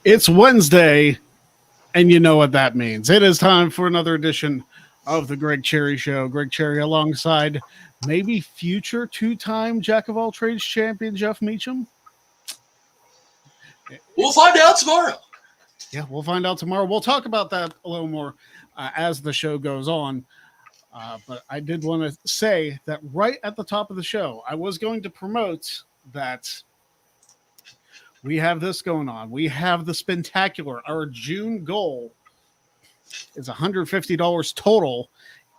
It's Wednesday, and you know what that means. It is time for another edition of the Greg Cherry Show. Greg Cherry alongside maybe future two-time Jack of all trades champion Jeff Meacham. We'll find out tomorrow. Yeah, we'll find out tomorrow. We'll talk about that a little more as the show goes on. But I did want to say that right at the top of the show, I was going to promote that we have this going on. We have the Spintacular. Our June goal is $150 total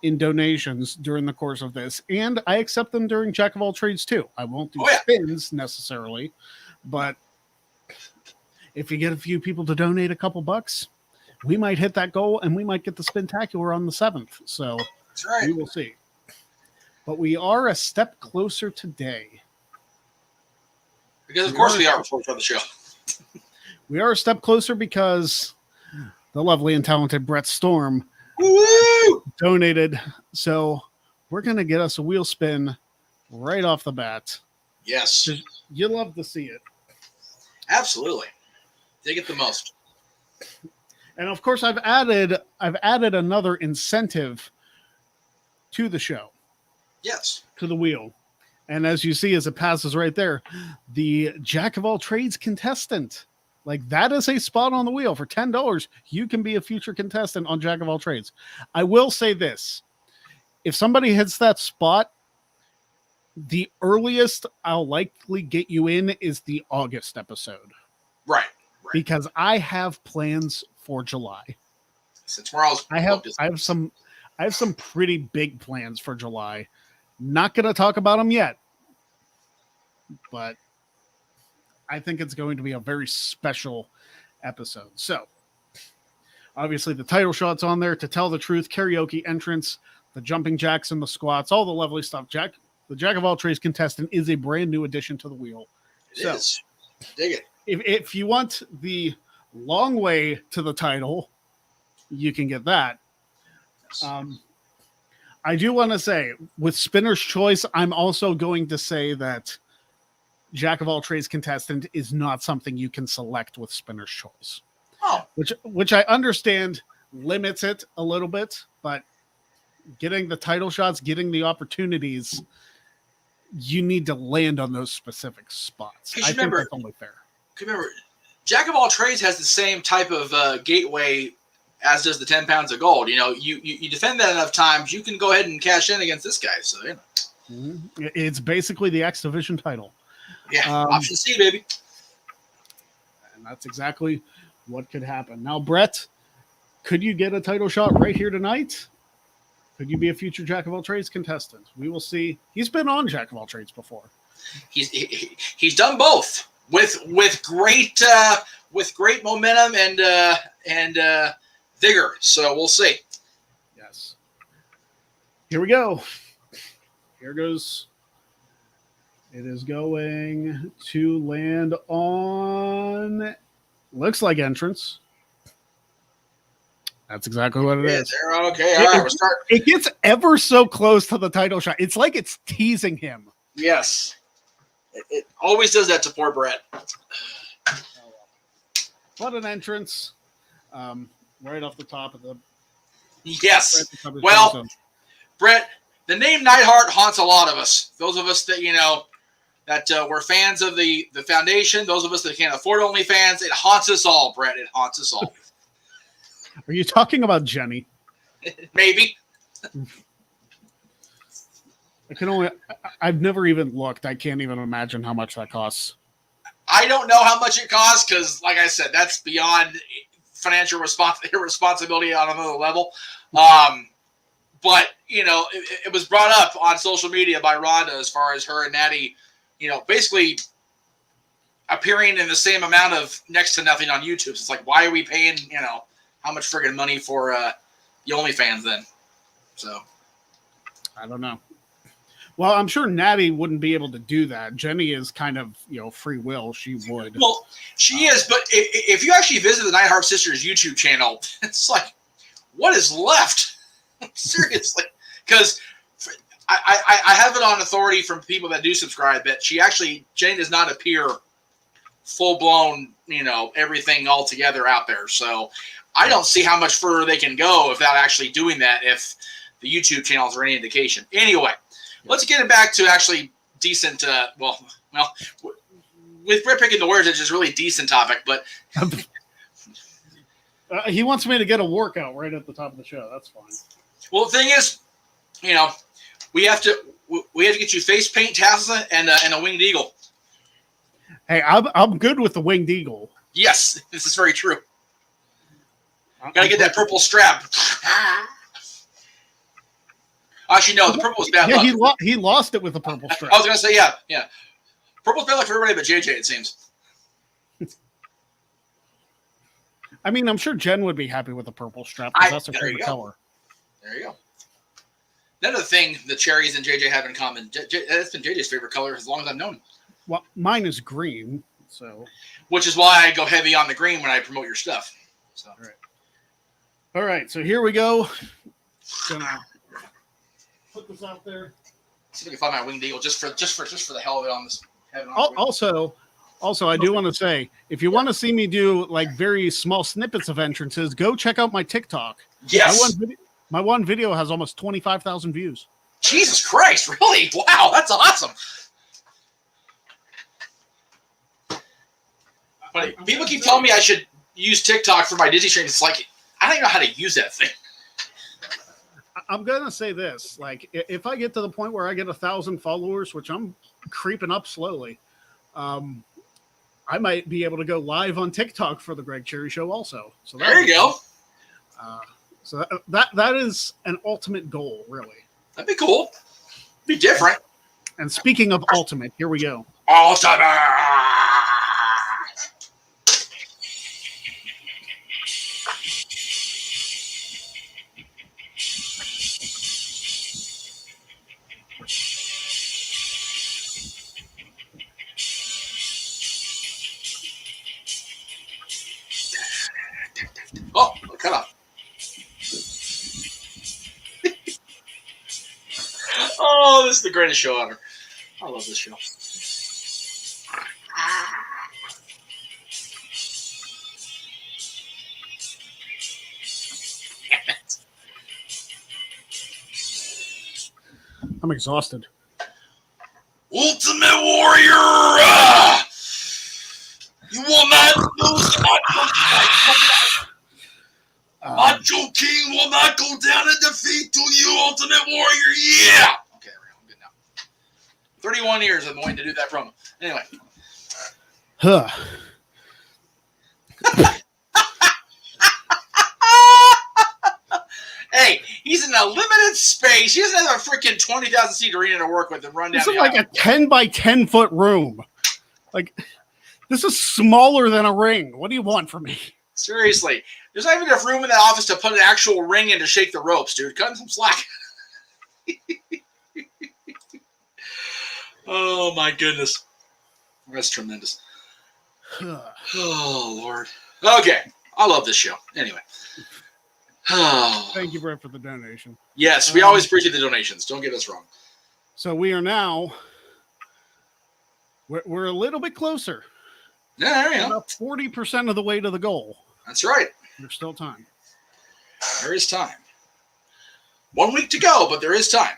in donations during the course of this. And I accept them during Jack of all trades too. I won't do spins necessarily, but if you get a few people to donate a couple bucks, we might hit that goal and we might get the Spintacular on the 7th. So that's right. We will see. But we are a step closer today. Because, of course, we are before the show. We are a step closer because the lovely and talented Brett Storm donated. So we're going to get us a wheel spin right off the bat. Yes. You love to see it. Absolutely. They get the most. And, of course, I've added another incentive to the show. Yes. To the wheel. And as you see, as it passes right there, the Jack of all trades contestant, like that is a spot on the wheel for $10. You can be a future contestant on Jack of all trades. I will say this. If somebody hits that spot, the earliest I'll likely get you in is the August episode. Right. Because I have plans for July. So tomorrow's I have some pretty big plans for July. Not going to talk about them yet, but I think it's going to be a very special episode. So, obviously, the title shot's on there. To tell the truth, karaoke entrance, the jumping jacks and the squats, all the lovely stuff. The Jack of all trades contestant is a brand new addition to the wheel. It is. Dig it. If you want the long way to the title, you can get that. I do want to say, with Spinner's Choice, I'm also going to say that Jack of all trades contestant is not something you can select with Spinner's Choice. Oh. Which I understand limits it a little bit, but getting the title shots, getting the opportunities, you need to land on those specific spots. I think that's only fair. Remember, Jack of all trades has the same type of gateway as does the 10 pounds of gold. You know, you defend that enough times, you can go ahead and cash in against this guy. So, you know. It's basically the X Division title. Yeah, option C, baby. And that's exactly what could happen. Now, Brett, could you get a title shot right here tonight? Could you be a future Jack of all trades contestant? We will see. He's been on Jack of all trades before. He's done both with great momentum and vigor. So we'll see. Yes. Here we go. Here goes. It is going to land on, looks like entrance. That's exactly what it is. Okay. All right. We'll start. It gets ever so close to the title shot. It's like it's teasing him. Yes. It always does that to poor Brett. What an entrance. Right off the top of the. Yes. Well, Brett, the name Neidhart haunts a lot of us. Those of us that, that we're fans of the foundation, those of us that can't afford OnlyFans, it haunts us all, Brett. It haunts us all. Are you talking about Jenny? Maybe. I've never even looked. I can't even imagine how much that costs. I don't know how much it costs because, like I said, that's beyond financial irresponsibility on another level. But, it was brought up on social media by Rhonda as far as her and Natty, basically appearing in the same amount of next to nothing on YouTube. So it's like, why are we paying, how much friggin' money for the OnlyFans then? So. I don't know. Well, I'm sure Natty wouldn't be able to do that. Jenny is kind of, free will. She would. Well, she is, but if you actually visit the Neidhart Sisters YouTube channel, it's like, what is left? Seriously. Because I have it on authority from people that do subscribe that Jenny does not appear full-blown everything all together out there. So I don't see how much further they can go without actually doing that if the YouTube channels are any indication. Anyway, let's get it back to actually decent, with Brett picking the words, it's just really decent topic, but he wants me to get a workout right at the top of the show. That's fine. Well, the thing is, we have to get you face paint, tassels, and a winged eagle. Hey, I'm good with the winged eagle. Yes, this is very true. Gotta get that purple strap. Actually, no, the purple was bad luck. He lost it with the purple strap. I was gonna say, yeah. Purple's bad luck for everybody but JJ, it seems. I mean, I'm sure Jen would be happy with the purple strap because that's her favorite color. There you go. Another thing the cherries and JJ have in common, that's been JJ's favorite color as long as I've known him. Well, mine is green, so. Which is why I go heavy on the green when I promote your stuff. So. All right, so here we go. Gonna put this out there. See if I can find my winged eagle just for the hell of it on this. Also, I do want to say, if you want to see me do like very small snippets of entrances, go check out my TikTok. Yes. My one video has almost 25,000 views. Jesus Christ, really? Wow, that's awesome. But people keep telling me I should use TikTok for my Disney streams. It's like, I don't even know how to use that thing. I'm going to say this. Like, if I get to the point where I get 1,000 followers, which I'm creeping up slowly, I might be able to go live on TikTok for the Greg Cherry Show also. So there you go. So that is an ultimate goal, really. That'd be cool. Be different. And speaking of ultimate, here we go. Ultimate! Oh, cut off. Oh, this is the greatest show ever. I love this show. I'm exhausted. Ultimate Warrior! You will not lose. Macho King will not go down in defeat to you, Ultimate Warrior. Yeah! Okay, I'm good now. 31 years I've been waiting to do that promo. Anyway. Huh. Hey, he's in a limited space. He doesn't have a freaking 20,000 seat arena to work with and run down. This is like a 10 by 10 foot room. Like, this is smaller than a ring. What do you want from me? Seriously. There's not even enough room in that office to put an actual ring in to shake the ropes, dude. Cut him some slack. Oh, my goodness. That's tremendous. Oh, Lord. Okay. I love this show. Anyway. Oh. Thank you, Brett, for the donation. Yes, we always appreciate the donations. Don't get us wrong. So we are now, we're a little bit closer. Yeah, there you go. About 40% of the way to the goal. That's right. There's still time. There is time. 1 week to go, but there is time.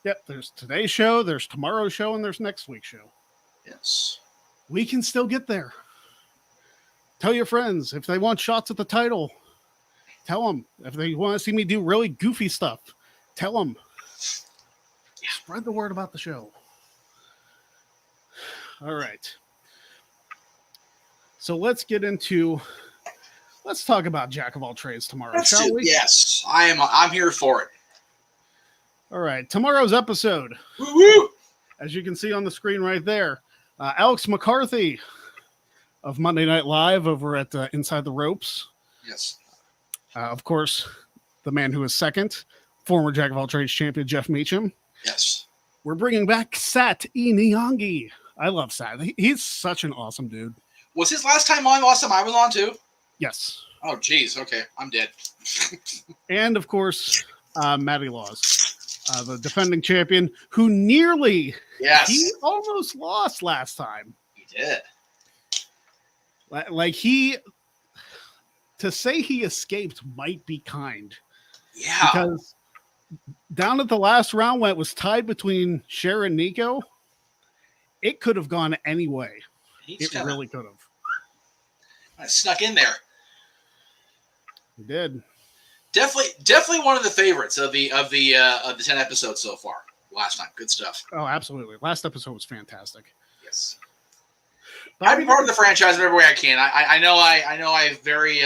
Yep, there's today's show, there's tomorrow's show, and there's next week's show. Yes. We can still get there. Tell your friends if they want shots at the title. Tell them if they want to see me do really goofy stuff. Tell them. Yeah. Spread the word about the show. All right. So let's talk about Jack of all trades tomorrow, shall we? Yes, I'm here for it. All right. Tomorrow's episode. Woo-woo! As you can see on the screen right there, Alex McCarthy of Monday Night Live over at Inside the Ropes. Yes. Of course, the man who is second, former Jack of all trades champion Jeff Meacham. Yes. We're bringing back Sat Iniangi. I love Sat. He's such an awesome dude. Was his last time on last time I was on too? Yes. Oh, geez. Okay. I'm dead. And, of course, Matty Laws, the defending champion who nearly, yes, he almost lost last time. He did. Like to say he escaped might be kind. Yeah. Because down at the last round when it was tied between Cher and Nico, it could have gone any way. It really could have. I snuck in there. He did. Definitely one of the favorites of the 10 episodes so far. Last time, good stuff. Oh, absolutely. Last episode was fantastic. Yes. But I'd be part of the franchise in every way I can. I know I very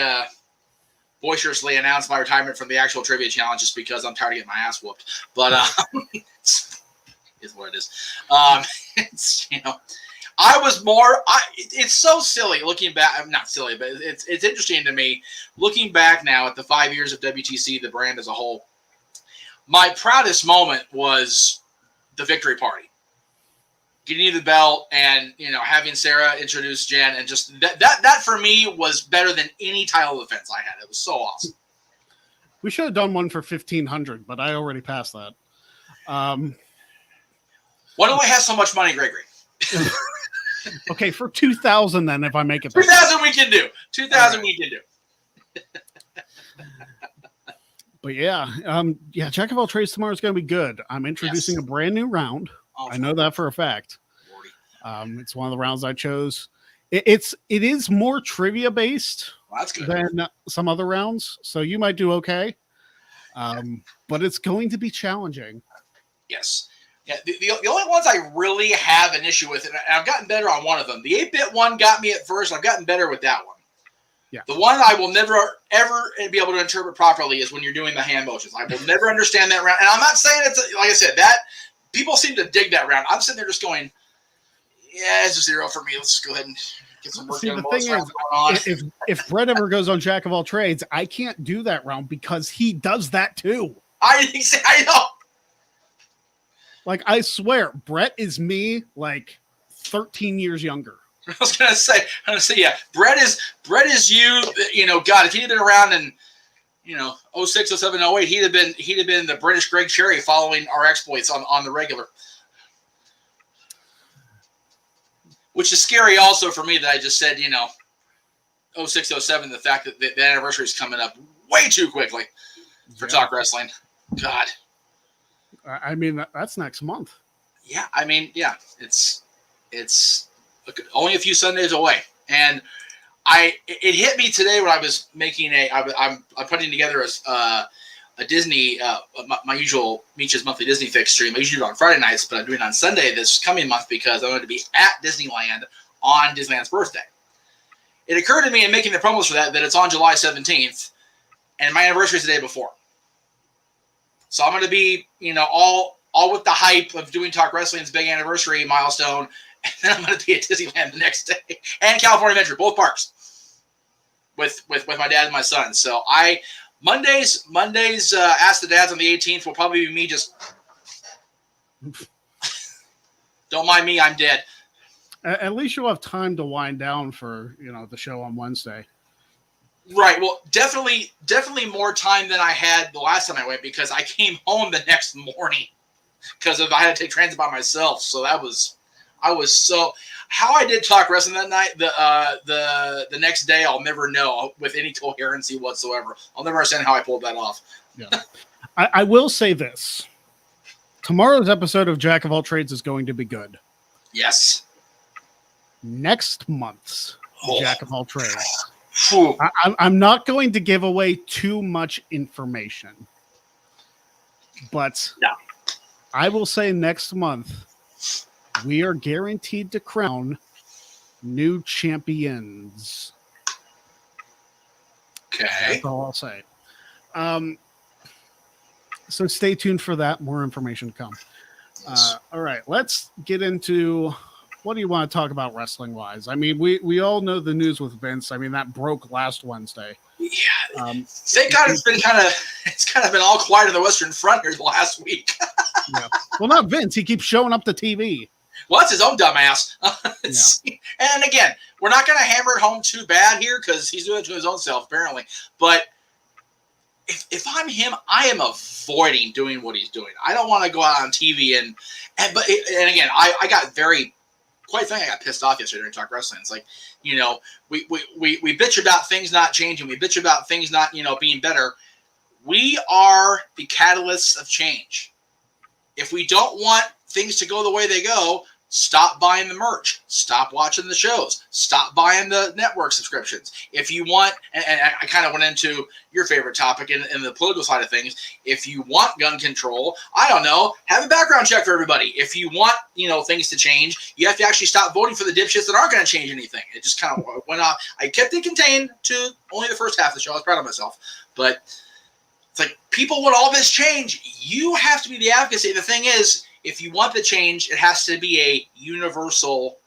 boisterously announced my retirement from the actual trivia challenge just because I'm tired of getting my ass whooped. But is what it is. It's, I was more. It's so silly looking back. Not silly, but it's interesting to me looking back now at the 5 years of WTC, the brand as a whole. My proudest moment was the victory party, getting you the belt, and having Sarah introduce Jen, and just that for me was better than any title defense I had. It was so awesome. We should have done one for 1,500, but I already passed that. Why do I have so much money, Gregory? Okay, for 2,000 then, if I make it. 2,000 we can do. 2,000 we can do. But yeah, Jack of all trades tomorrow is going to be good. I'm introducing a brand new round. I know that for a fact. It's one of the rounds I chose. It is more trivia based than some other rounds, so you might do okay. But it's going to be challenging. Yes. Yeah, the only ones I really have an issue with, and I've gotten better on one of them. The 8-bit one got me at first. I've gotten better with that one. Yeah. The one I will never, ever be able to interpret properly is when you're doing the hand motions. I will never understand that round. And I'm not saying it's, like I said, that people seem to dig that round. I'm sitting there just going, yeah, it's a 0 for me. Let's just go ahead and get some work done. The thing is, if Brett ever goes on Jack of all trades, I can't do that round because he does that too. I know. Like, I swear, Brett is me, like, 13 years younger. I was gonna say, yeah. Brett is you. God, if he had been around in, 06, 07, 08, he'd have been the British Greg Cherry following our exploits on the regular. Which is scary also for me that I just said, 06, 07, the fact that the anniversary is coming up way too quickly for Talk Wrestling. God. I mean, that's next month. Yeah, it's only a few Sundays away, and it hit me today when I was making I'm putting together a Disney my usual Meech's monthly Disney Fix stream. I usually do it on Friday nights, but I'm doing it on Sunday this coming month because I'm going to be at Disneyland on Disneyland's birthday. It occurred to me in making the promos for that it's on July 17th, and my anniversary is the day before. So I'm going to be, all with the hype of doing Talk Wrestling's big anniversary milestone, and then I'm going to be at Disneyland the next day, and California Adventure, both parks, with my dad and my son. So Mondays, Ask the Dads on the 18th will probably be me just. Don't mind me, I'm dead. At least you'll have time to wind down for the show on Wednesday. Right. Well, definitely more time than I had the last time I went because I came home the next morning because I had to take transit by myself. So I was so how I did Talk Wrestling that night. The next day I'll never know with any coherency whatsoever. I'll never understand how I pulled that off. Yeah. I will say this: tomorrow's episode of Jack of all trades is going to be good. Yes. Next month's Jack of all trades. Ooh. I'm not going to give away too much information, but I will say next month we are guaranteed to crown new champions. Okay. That's all I'll say. So stay tuned for that. More information to come. All right, let's get into what do you want to talk about wrestling wise? I mean, we all know the news with Vince. I mean, that broke last Wednesday. Yeah. Thank God it's kind of been all quiet on the Western Front here the last week. Yeah. Well, not Vince. He keeps showing up to TV. Well, that's his own dumbass. And again, we're not going to hammer it home too bad here because he's doing it to his own self, apparently. But if I'm him, I am avoiding doing what he's doing. I don't want to go out on TV and again, I got very quite frankly, I got pissed off yesterday during Talk Wrestling. It's like, you know, we bitch about things not changing. We bitch about things not, you know, being better. We are the catalysts of change. If we don't want things to go the way they go, stop buying the merch. Stop watching the shows. Stop buying the network subscriptions. If you want, and I kind of went into your favorite topic in the political side of things. If you want gun control, I don't know, have a background check for everybody. If you want, you know, things to change, you have to actually stop voting for the dipshits that aren't going to change anything. It just kind of went off. I kept it contained to only the first half of the show. I was proud of myself. But it's like, people want all this change. You have to be the advocacy. The thing is, if you want the change, it has to be a universal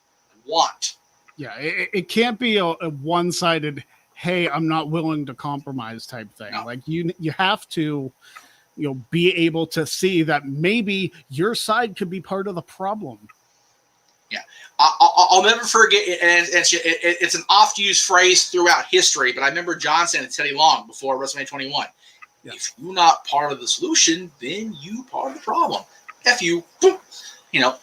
want. Yeah, it can't be a one-sided, hey, I'm not willing to compromise type thing. No. Like you have to, you know, be able to see that maybe your side could be part of the problem. Yeah, I'll never forget, and it's an oft-used phrase throughout history, but I remember John saying to Teddy Long before WrestleMania 21, yeah. If you're not part of the solution, then you part of the problem. F you. You know,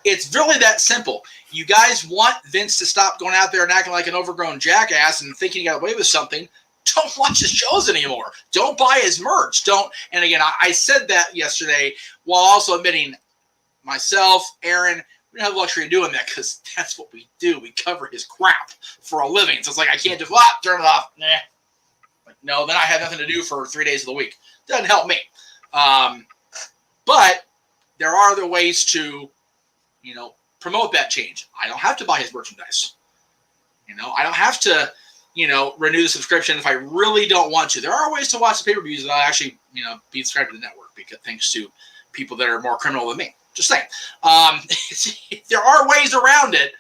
it's really that simple. You guys want Vince to stop going out there and acting like an overgrown jackass and thinking he got away with something. Don't watch his shows anymore. Don't buy his merch. Don't. And again, I said that yesterday while also admitting myself, Aaron, we don't have the luxury of doing that because that's what we do. We cover his crap for a living. So it's like, I can't just turn it off. Nah. Like, no, then I have nothing to do for 3 days of the week. Doesn't help me. But there are other ways to, you know, promote that change. I don't have to buy his merchandise. You know, I don't have to, you know, renew the subscription if I really don't want to. There are ways to watch the pay-per-views that I actually, you know, be subscribed to the network because thanks to people that are more criminal than me. Just saying. There are ways around it.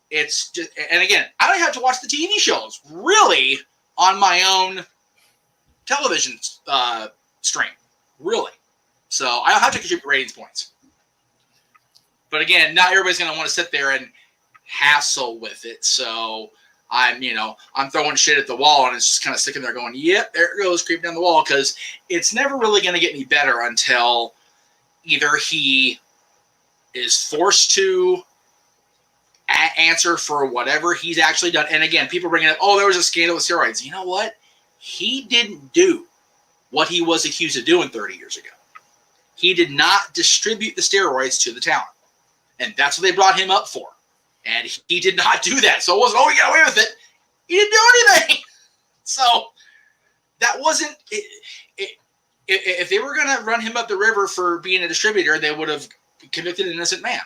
It's just, and again, I don't have to watch the TV shows really on my own television stream, really. So I don't have to contribute ratings points. But again, not everybody's going to want to sit there and hassle with it. So I'm throwing shit at the wall and it's just kind of sticking there going, yep, there it goes, creeping down the wall, because it's never really going to get any better until either he is forced to answer for whatever he's actually done. And again, people bringing up, oh, there was a scandal with steroids. You know what? He didn't do what he was accused of doing 30 years ago. He did not distribute the steroids to the talent. And that's what they brought him up for. And he did not do that. So it wasn't, oh, he got away with it. He didn't do anything. So that wasn't if they were going to run him up the river for being a distributor, they would have convicted an innocent man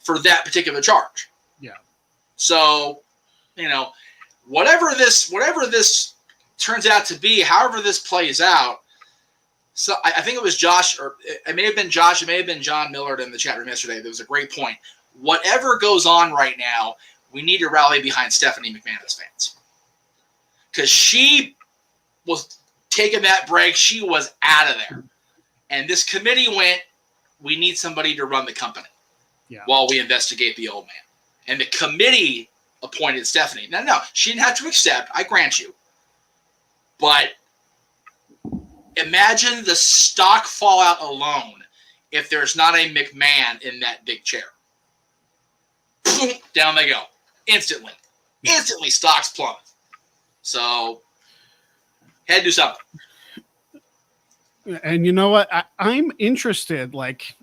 for that particular charge. Yeah. So, you know, whatever this turns out to be, however this plays out. So I think it was Josh, or it may have been Josh, it may have been John Millard in the chat room yesterday. There was a great point. Whatever goes on right now, we need to rally behind Stephanie McMahon as fans. Because she was taking that break. She was out of there. And this committee went, we need somebody to run the company while we investigate the old man. And the committee appointed Stephanie. Now, no, she didn't have to accept, I grant you. But imagine the stock fallout alone if there's not a McMahon in that big chair. Boom, down they go. Instantly. Instantly, stocks plummet. So, had to do something. And you know what? I'm interested. Like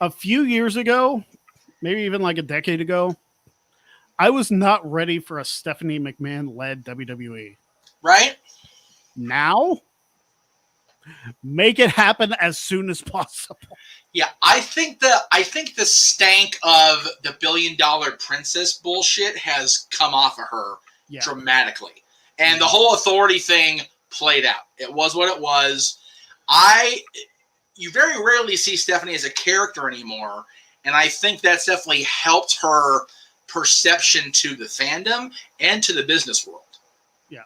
a few years ago, maybe even like a decade ago, I was not ready for a Stephanie McMahon-led WWE. Right? Now, make it happen as soon as possible. Yeah, I think the stank of the $1 billion princess bullshit has come off of her dramatically. And the whole authority thing played out. It was what it was. You very rarely see Stephanie as a character anymore, and I think that's definitely helped her perception to the fandom and to the business world. Yeah.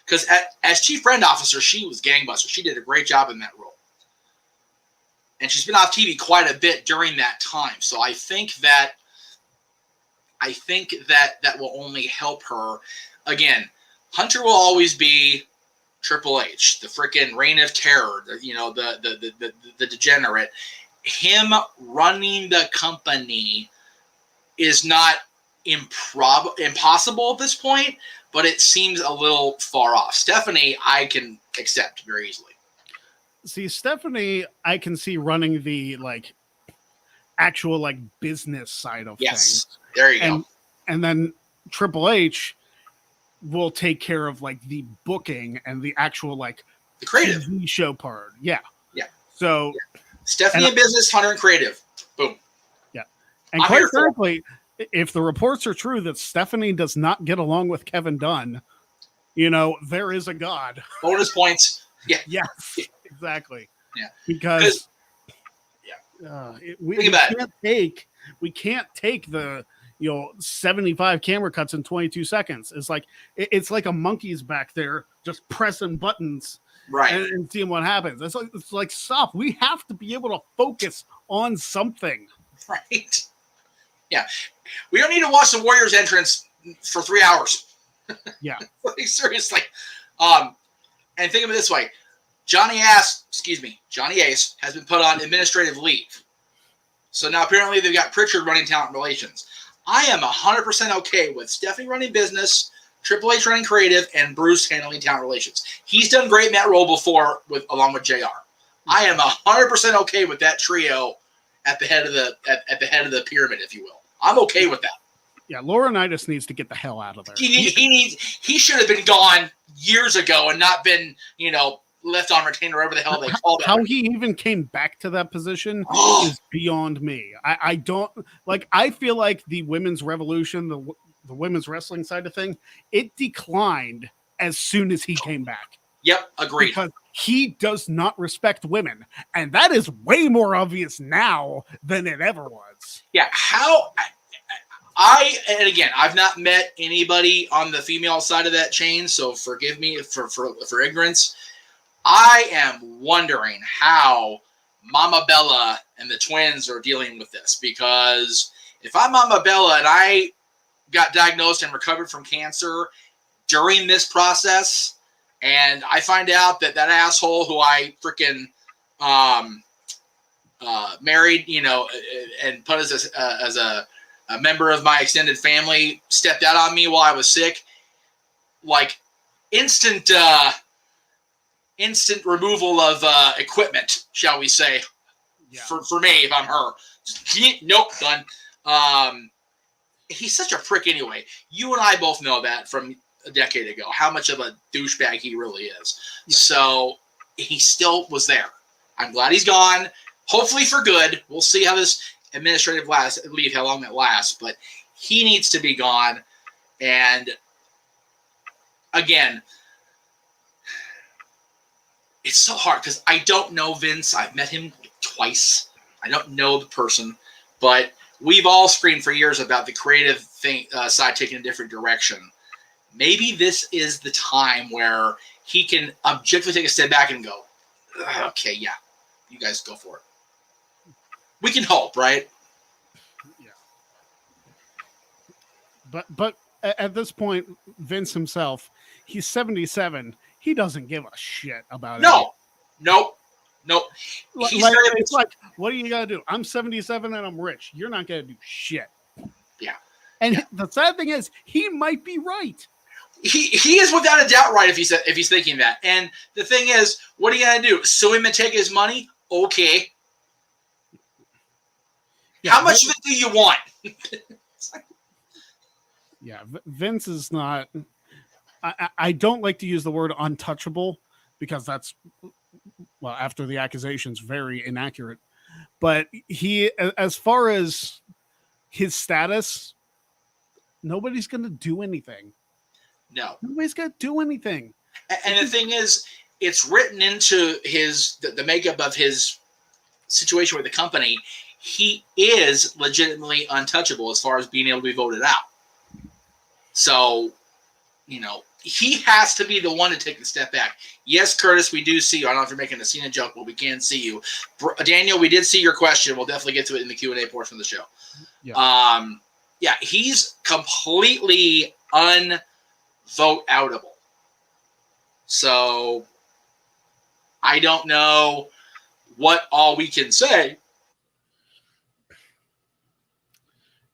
Because as chief brand officer, she was gangbuster. She did a great job in that role. And she's been off TV quite a bit during that time. So I think that will only help her. Again, Hunter will always be Triple H, the freaking reign of terror, the degenerate. Him running the company is not impossible at this point, but it seems a little far off. Stephanie, I can accept very easily. See, Stephanie, I can see running the actual business side of things. There you go. And then Triple H will take care of the booking and the actual the creative TV show part. Yeah. So Stephanie in business, Hunter in creative. Boom. Yeah. And quite frankly, if the reports are true that Stephanie does not get along with Kevin Dunn, there is a God. Bonus points. Yeah. Yes, exactly. Yeah. Because we can't take the 75 camera cuts in 22 seconds. It's like a monkey's back there just pressing buttons. Right. And seeing what happens. It's like stop. We have to be able to focus on something. Right. Yeah. We don't need to watch the Warriors entrance for 3 hours. Yeah. Seriously. And think of it this way. Johnny Ace has been put on administrative leave. So now apparently they've got Pritchard running talent relations. I am 100% okay with Stephanie running business, Triple H running creative, and Bruce handling talent relations. He's done great in that role before along with JR. I am 100% okay with that trio at the head of the pyramid, if you will. I'm okay with that. Yeah, Laurinaitis needs to get the hell out of there. He should have been gone years ago and not been, left on retainer, whatever the hell they call that. How he even came back to that position is beyond me. I don't I feel like the women's revolution, the women's wrestling side of thing, it declined as soon as he came back. Yep, agreed. Because he does not respect women, and that is way more obvious now than it ever was. Yeah, and again, I've not met anybody on the female side of that chain, so forgive me for ignorance. I am wondering how Mama Bella and the twins are dealing with this, because if I'm Mama Bella and I got diagnosed and recovered from cancer during this process, and I find out that asshole who I freaking married, and put as a member of my extended family, stepped out on me while I was sick, instant removal of equipment, shall we say, for me, if I'm her. Nope, done. He's such a prick anyway. You and I both know that from a decade ago, how much of a douchebag he really is. Yeah. So he still was there. I'm glad he's gone, hopefully for good. We'll see how this administrative leave, how long that lasts, but he needs to be gone. And again, it's so hard because I don't know Vince. I've met him twice. I don't know the person, but we've all screamed for years about the creative side taking a different direction. Maybe this is the time where he can objectively take a step back and go, okay, yeah, you guys go for it. We can hope, right? Yeah. But at this point, Vince himself, he's 77. He doesn't give a shit about it. Nope. It's like, what do you got to do? I'm 77 and I'm rich. You're not going to do shit. Yeah. And the sad thing is, he might be right. He is without a doubt right if he's thinking that. And the thing is, what are you going to do? Sue him and take his money? Okay. Yeah, how much of it do you want? Yeah, Vince is not. I don't like to use the word untouchable because that's, well, after the accusations, very inaccurate. But he, as far as his status, nobody's going to do anything. No. Nobody's going to do anything. And the thing is, it's written into the makeup of his situation with the company. He is legitimately untouchable as far as being able to be voted out. So, he has to be the one to take the step back. Yes, Curtis, we do see you. I don't know if you're making a Cena joke, but we can see you. Daniel, we did see your question. We'll definitely get to it in the Q&A portion of the show. Yeah. He's completely unvote outable. So I don't know what all we can say.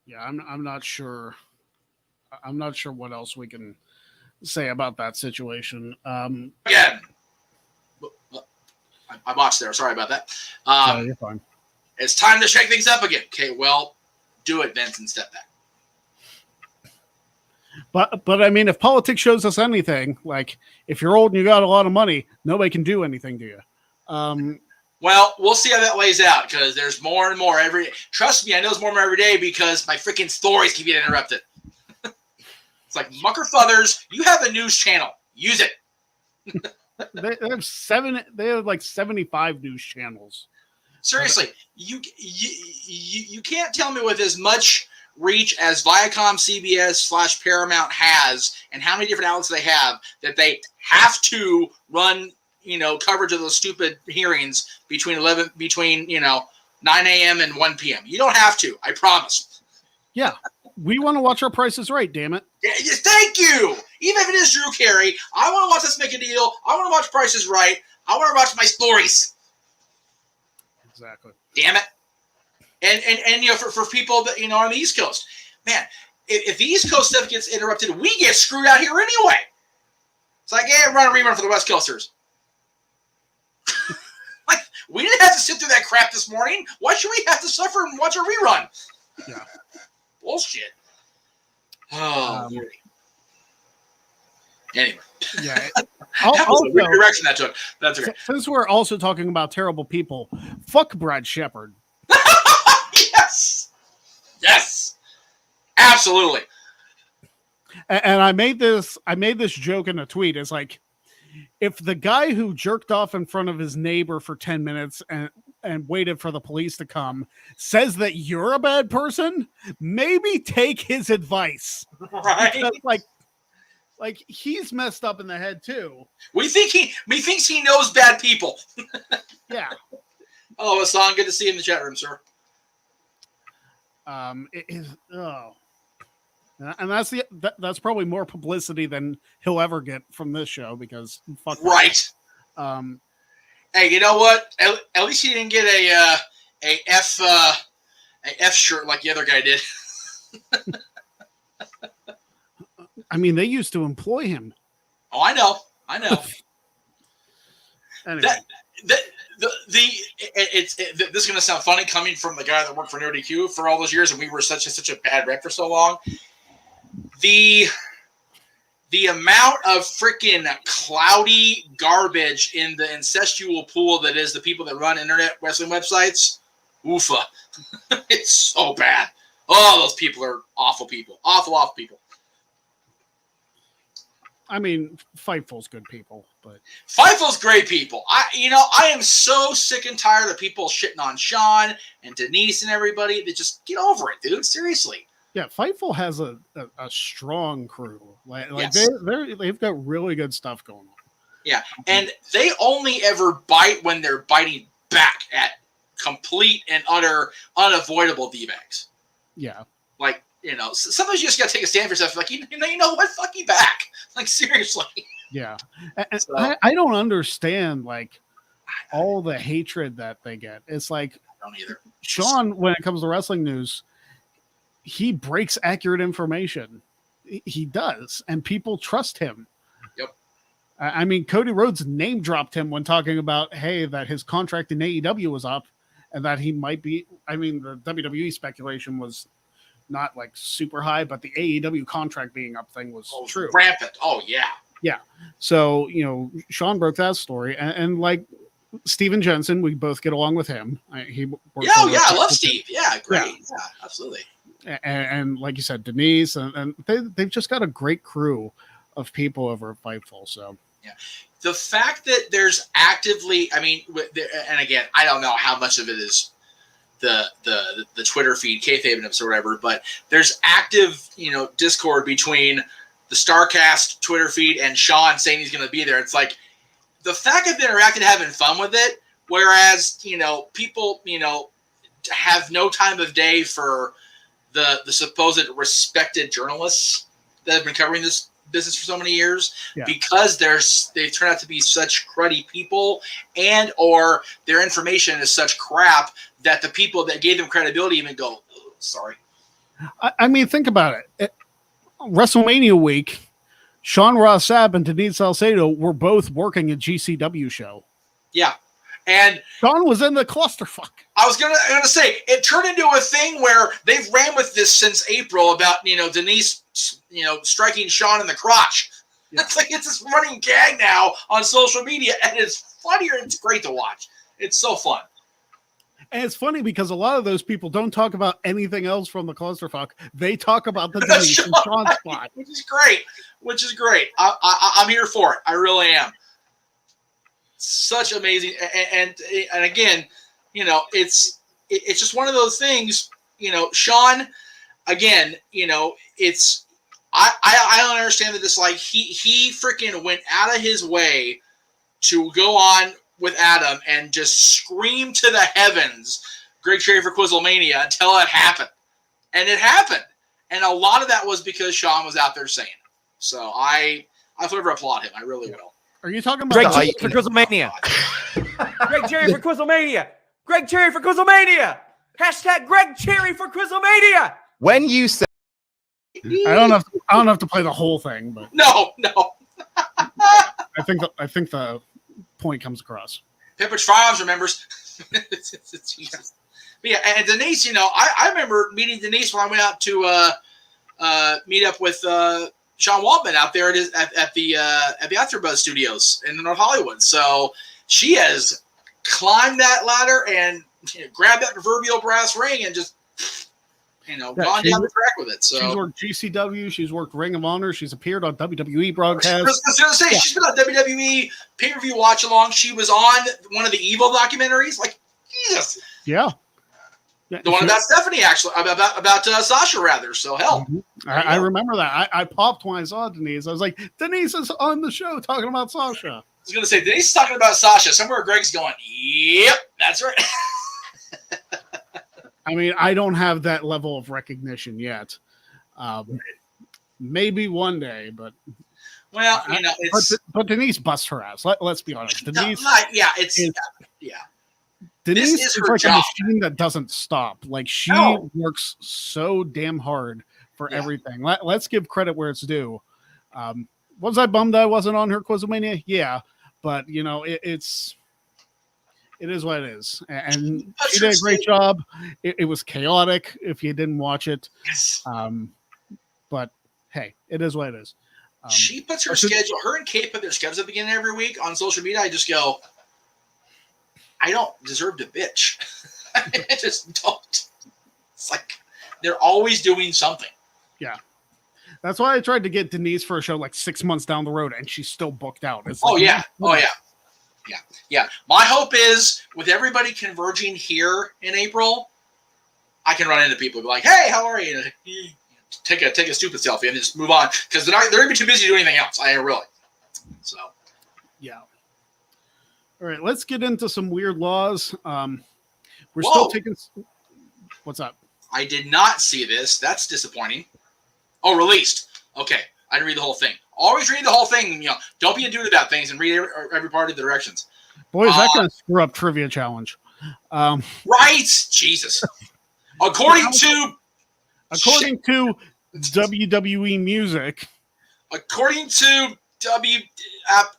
Yeah, I'm not sure. I'm not sure what else we can say about that situation. Again, I botched there. Sorry about that. No, you're fine. It's time to shake things up again. Okay, well, do it, Vince, and step back. But I mean, if politics shows us anything, like if you're old and you got a lot of money, nobody can do anything to you. Well, we'll see how that lays out because there's more and more every. Trust me, I know there's more and more every day because my freaking stories keep getting interrupted. It's like Mucker Futhers, you have a news channel, use it. They have They have like 75 news channels. Seriously, you can't tell me with as much reach as Viacom, CBS / Paramount has, and how many different outlets they have that they have to run, coverage of those stupid hearings between 9 a.m. and 1 p.m. You don't have to. I promise. Yeah, we want to watch our prices right. Damn it. Yeah, thank you. Even if it is Drew Carey, I want to watch Let's Make a Deal. I want to watch Prices Right. I want to watch my stories. Exactly. Damn it. And for people that on the East Coast, man, if the East Coast stuff gets interrupted, we get screwed out here anyway. It's like, run a rerun for the West Coasters. Like, we didn't have to sit through that crap this morning. Why should we have to suffer and watch a rerun? Yeah. Bullshit. Oh, anyway. Yeah. That was a weird direction that took. That's okay. Since we're also talking about terrible people, fuck Brad Shepard. Yes. Absolutely. And I made this joke in a tweet. It's like, if the guy who jerked off in front of his neighbor for 10 minutes and waited for the police to come says that you're a bad person, maybe take his advice. Right. Because, like he's messed up in the head too. We thinks he knows bad people. Yeah. Oh, Hassan, good to see you in the chat room, sir. It is. Oh. And that's probably more publicity than he'll ever get from this show because fuck right. Hey, you know what? At least he didn't get a F shirt like the other guy did. I mean, they used to employ him. Oh, I know. Anyway. This is going to sound funny coming from the guy that worked for NoDQ for all those years, and we were such a bad rep for so long. The amount of freaking cloudy garbage in the incestual pool that is the people that run internet wrestling websites, oofa, it's so bad. Oh, those people are awful people, awful people. I mean, Fightful's good people, but Fightful's great people. I am so sick and tired of people shitting on Sean and Denise and everybody. They just get over it, dude. Seriously. Yeah, Fightful has a strong crew. Yes. They've got really good stuff going on. Yeah, and they only ever bite when they're biting back at complete and utter unavoidable D-bags. Yeah. Like, sometimes you just got to take a stand for yourself. Like, you know what? Fuck you back. Like, seriously. Yeah. And so, I don't understand, like, all the hatred that they get. It's like, I don't either. Sean, when it comes to wrestling news, he breaks accurate information. He does. And people trust him. Yep. I mean, Cody Rhodes name dropped him when talking about, hey, that his contract in AEW was up and that he might be, I mean, the WWE speculation was not like super high, but the AEW contract being up thing was true. Rampant. Oh, yeah. Yeah. So, Sean broke that story. And like Steven Jensen, we both get along with him. I love Steve. Yeah, great. Yeah, absolutely. And like you said, Denise, and they've just got a great crew of people over at Fightful. So, yeah. The fact that there's actively, I mean, and again, I don't know how much of it is the Twitter feed, kayfabe or whatever, but there's active, discord between the StarCast Twitter feed and Sean saying he's going to be there. It's like the fact that they're interacting, having fun with it, whereas, people, have no time of day for the supposed respected journalists that have been covering this business for so many years, because they've turned out to be such cruddy people, and or their information is such crap that the people that gave them credibility even go, oh, sorry. I mean, think about it. WrestleMania week, Sean Ross Sapp and Denise Salcedo were both working a GCW show. Yeah. And Sean was in the clusterfuck. I was gonna say it turned into a thing where they've ran with this since April about Denise striking Sean in the crotch. Yeah. It's like it's this running gag now on social media, and it's funny and it's great to watch. It's so fun. And it's funny because a lot of those people don't talk about anything else from the clusterfuck. They talk about the Denise and Sean spot, which is great. I'm here for it. I really am. Such amazing, and again, it's just one of those things. Sean, again, it's I don't understand that this, like, he freaking went out of his way to go on with Adam and just scream to the heavens, Greg Cherry for Quizlemania, until it happened, and it happened, and a lot of that was because Sean was out there saying it. So I forever applaud him. I really will. Are you talking about Greg Cherry for Quizlemania? Greg Cherry for Quizlemania. Greg Cherry for Quizlemania. Hashtag Greg Cherry for Quizlemania. When you say, I don't have to play the whole thing, but no. I think the point comes across. Pipitch Firearms remembers. Jesus. But yeah, and Denise, I remember meeting Denise when I went out to meet up with Sean Waltman out there at the AfterBuzz Studios in North Hollywood. So she has climbed that ladder and grabbed that proverbial brass ring and just gone down the track with it. So she's worked GCW, she's worked Ring of Honor, she's appeared on WWE broadcasts. I was going to say, she's been on WWE pay-per-view watch-along. She was on one of the Evil documentaries. Like, Jesus. Yeah. The one about Stephanie, actually, about Sasha, rather. So, hell. Mm-hmm. I remember that. I popped when I saw Denise. I was like, Denise is on the show talking about Sasha. I was going to say, Denise is talking about Sasha. Somewhere Greg's going, yep, that's right. I mean, I don't have that level of recognition yet. Maybe one day, but... Well, it's... But Denise busts her ass. Let's be honest. Denise... Denise is like job. A machine that doesn't stop. Like, she works so damn hard for everything. Let's give credit where it's due. Was I bummed I wasn't on her Quizlemania? Yeah, but it is what it is, and she did a great job. It was chaotic if you didn't watch it. Yes. But hey, it is what it is. She puts her schedule. Her and Kate put their schedules at the beginning of every week on social media. I just go, I don't deserve to bitch. I just don't. It's like they're always doing something. Yeah. That's why I tried to get Denise for a show like 6 months down the road, and she's still booked out. It's like, Yeah. My hope is with everybody converging here in April, I can run into people and be like, hey, how are you? Take a stupid selfie and just move on. Because they're going to be too busy to do anything else. So. Yeah. All right, let's get into some weird laws. We're Whoa. still taking... What's up? I did not see this. That's disappointing. Oh, released. Okay. I didn't read the whole thing. Always read the whole thing. Don't be a dude about things and read every part of the directions. Boy, is that going to screw up trivia challenge. Right? Jesus. According to WWE Music. According to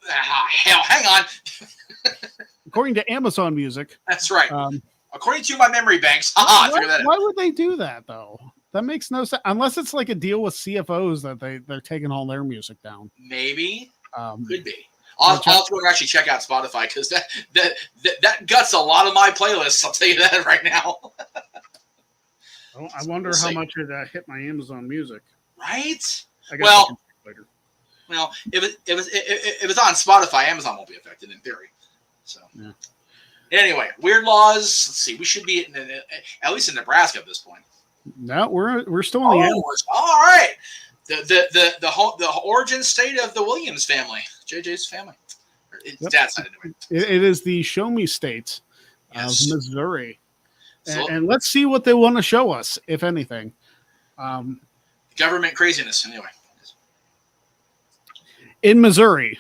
hell, hang on. According to Amazon Music. That's right. According to my memory banks. I figured that out. Why would they do that, though? That makes no sense. Unless it's like a deal with CFOs that they're taking all their music down. Maybe. Could be. I'll have to actually check out Spotify because that guts a lot of my playlists. I'll tell you that right now. I wonder how much it hit my Amazon Music. Right? Well, later. Well, if it's on Spotify, Amazon won't be affected in theory. So, yeah. Anyway, weird laws. Let's see. We should be at least in Nebraska at this point. No, we're still in the end. All right. The origin state of the Williams family, JJ's family. It's dad's side anyway. It is the Show Me State of Missouri. And let's see what they want to show us, if anything. Government craziness, anyway. In Missouri,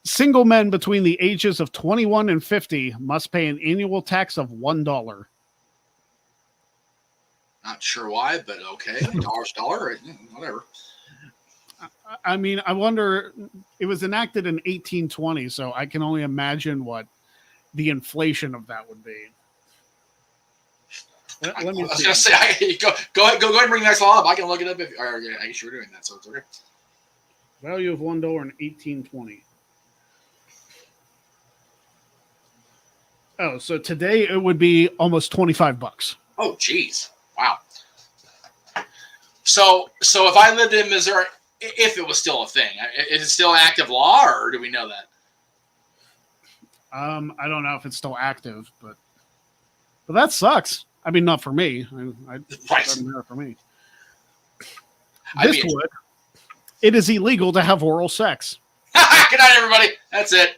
single men between the ages of 21 and 50 must pay an annual tax of $1. Not sure why, but okay. Dollar's dollar, whatever. I mean, I wonder. It was enacted in 1820, so I can only imagine what the inflation of that would be. Let me I was see. gonna say, go ahead and bring the next law up. I can look it up. I guess you were doing that, so it's okay. Value of $1 in 1820. Oh, so today it would be almost $25. Oh, geez, wow. So if I lived in Missouri, if it was still a thing, is it still active law, or do we know that? I don't know if it's still active, but that sucks. I mean, not for me. It doesn't matter for me. This would. It is illegal to have oral sex. Good night, everybody. That's it.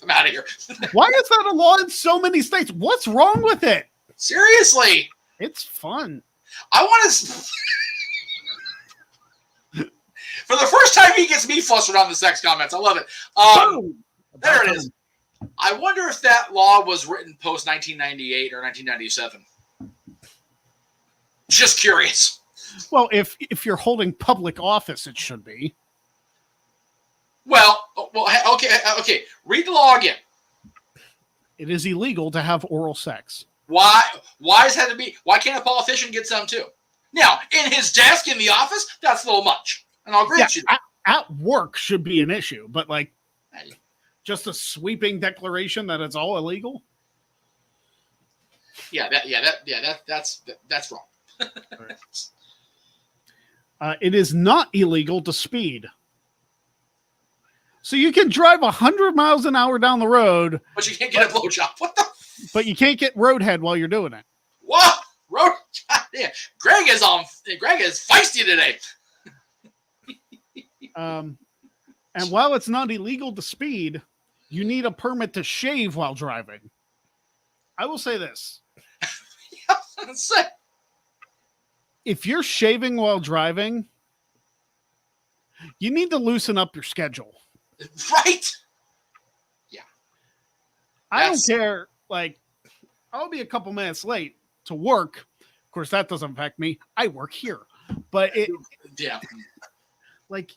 I'm out of here. Why is that a law in so many states? What's wrong with it? Seriously, it's fun. I want to. For the first time, he gets me flustered on the sex comments. I love it. There it is. I wonder if that law was written post 1998 or 1997. Just curious. Well, if you're holding public office, it should be. Well, okay. Read the law again. It is illegal to have oral sex. Why does it have to be? Why can't a politician get some too? Now, in his desk in the office, that's a little much, and I'll grant you. At work should be an issue, but like, just a sweeping declaration that it's all illegal. That's wrong. It is not illegal to speed. So you can drive 100 miles an hour down the road, but you can't get a blowjob. What the? But you can't get roadhead while you're doing it. What? Road? Yeah. Greg is feisty today. And while it's not illegal to speed, you need a permit to shave while driving. I will say this. If you're shaving while driving, you need to loosen up your schedule. Right? Yeah. I don't care. Like, I'll be a couple minutes late to work. Of course, that doesn't affect me. I work here. But like,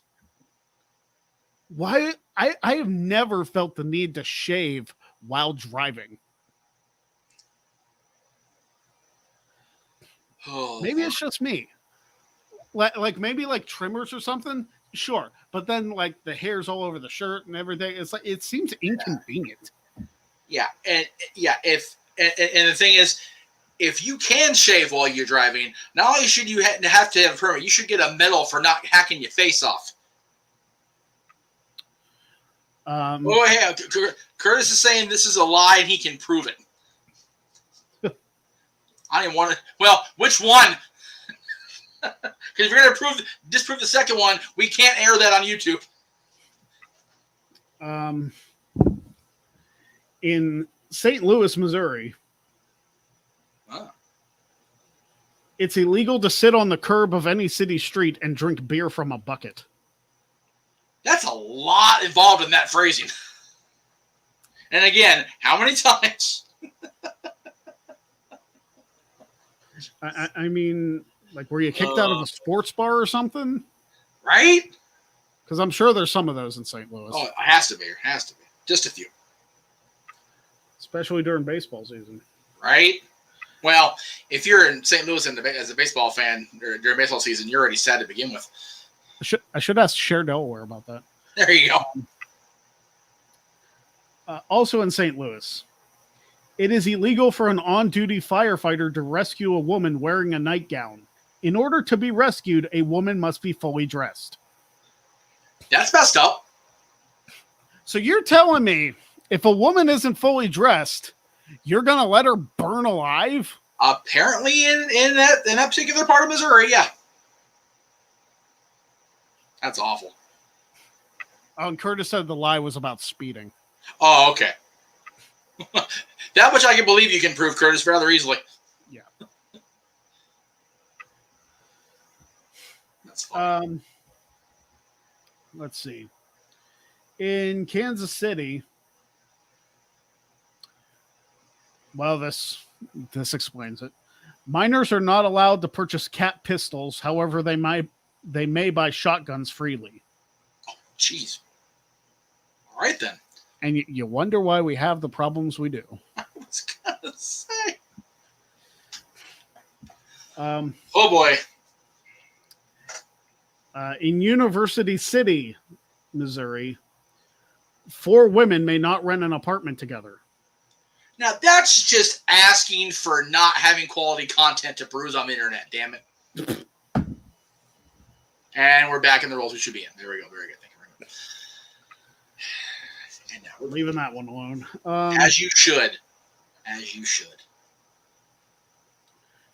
why? I have never felt the need to shave while driving. Maybe it's just me. Like maybe like trimmers or something. Sure, but then like the hair's all over the shirt and everything. It's like it seems inconvenient. Yeah, and the thing is, if you can shave while you're driving, not only should you have to have a permit, you should get a medal for not hacking your face off. Curtis is saying this is a lie and he can prove it. I didn't want to. Well, which one? Because if you're going to disprove the second one, we can't air that on YouTube. In St. Louis, Missouri, it's illegal to sit on the curb of any city street and drink beer from a bucket. That's a lot involved in that phrasing. And again, how many times? I mean, like, were you kicked out of a sports bar or something? Right? Because I'm sure there's some of those in St. Louis. Oh, it has to be. Just a few. Especially during baseball season. Right? Well, if you're in St. Louis as a baseball fan during baseball season, you're already sad to begin with. I should ask Share Delaware about that. There you go. Also in St. Louis, it is illegal for an on-duty firefighter to rescue a woman wearing a nightgown. In order to be rescued, a woman must be fully dressed. That's messed up. So you're telling me if a woman isn't fully dressed, you're going to let her burn alive? Apparently in that particular part of Missouri, yeah. That's awful. And Curtis said the lie was about speeding. Oh, okay. That much I can believe you can prove, Curtis, rather easily. Yeah. That's fine. Let's see. In Kansas City, well, this explains it. Minors are not allowed to purchase cat pistols. However, they may buy shotguns freely. Jeez. All right, then. And you wonder why we have the problems we do. I was gonna say. Um, Oh boy. In University City, Missouri, 4 women may not rent an apartment together. Now that's just asking for not having quality content to peruse on the internet. Damn it. And we're back in the roles we should be in. There we go. Very good. Thank you very much. And now We're leaving that one alone. as you should. As you should.